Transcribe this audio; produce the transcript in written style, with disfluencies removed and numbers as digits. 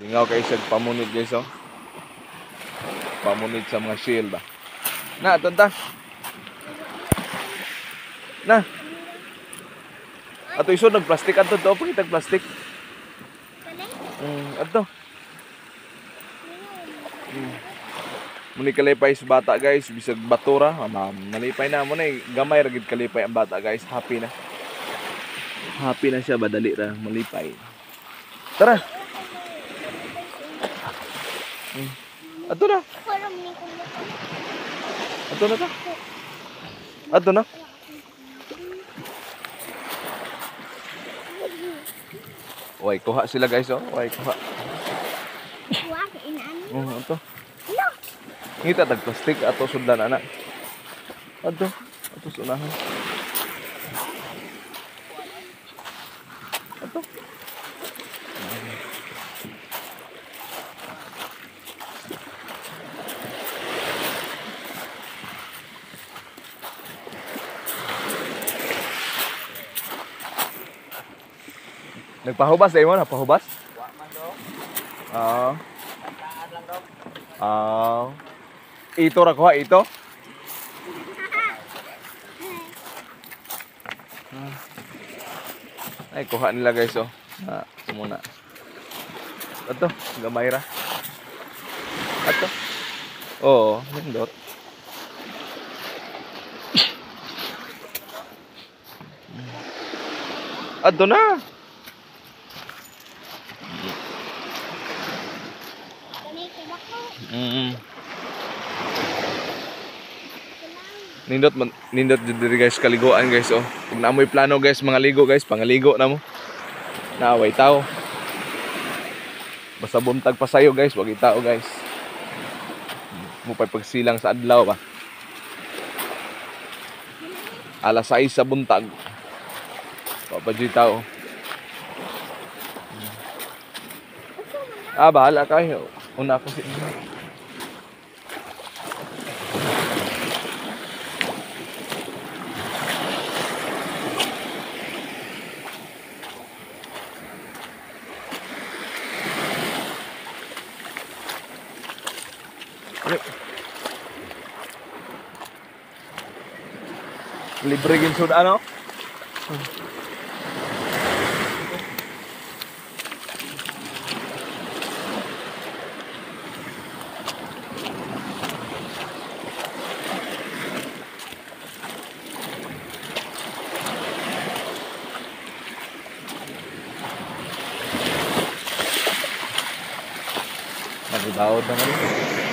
Lingaw kayo sa pamunid guys oh. Pamunid sa mga shield ba. Na, tanta. Na. Ato iso nagplastik ato to, pakita plastik. Ato. Muni kalipay sa bata guys, bisag batura, malipay na mo na gamay ra gid kalipay ang bata guys, happy na. Happy na siya, badali ra malipay. Tara. Ato na. Ato na ta. Ato na. Way kuha sila guys oh, way kuha. Kuha ka inaan. Ato. Ngita tag plastic ato sundan anak. Ato, ato sunahan. Ato. Nagpahubas dahil mo, napahubas? Oo. Ito ra ko ha, ito? Ay, kuha nila guys oh. Muna. Ato, gamay ra. Ato. Oo, nindot. Ato na. Nindot diri guys kaliguan guys oh. Pag naamoy plano guys mga ligo guys, pangaligo na mo. Naaway tao. Basta buntag pa sayo guys, wag itao guys. Mo pa pagsilang sa adlaw ba. Alas 6 sa buntag. Papadji tao. Bahala kayo. Una ako si libre gin sud ano? Nagdaod naman.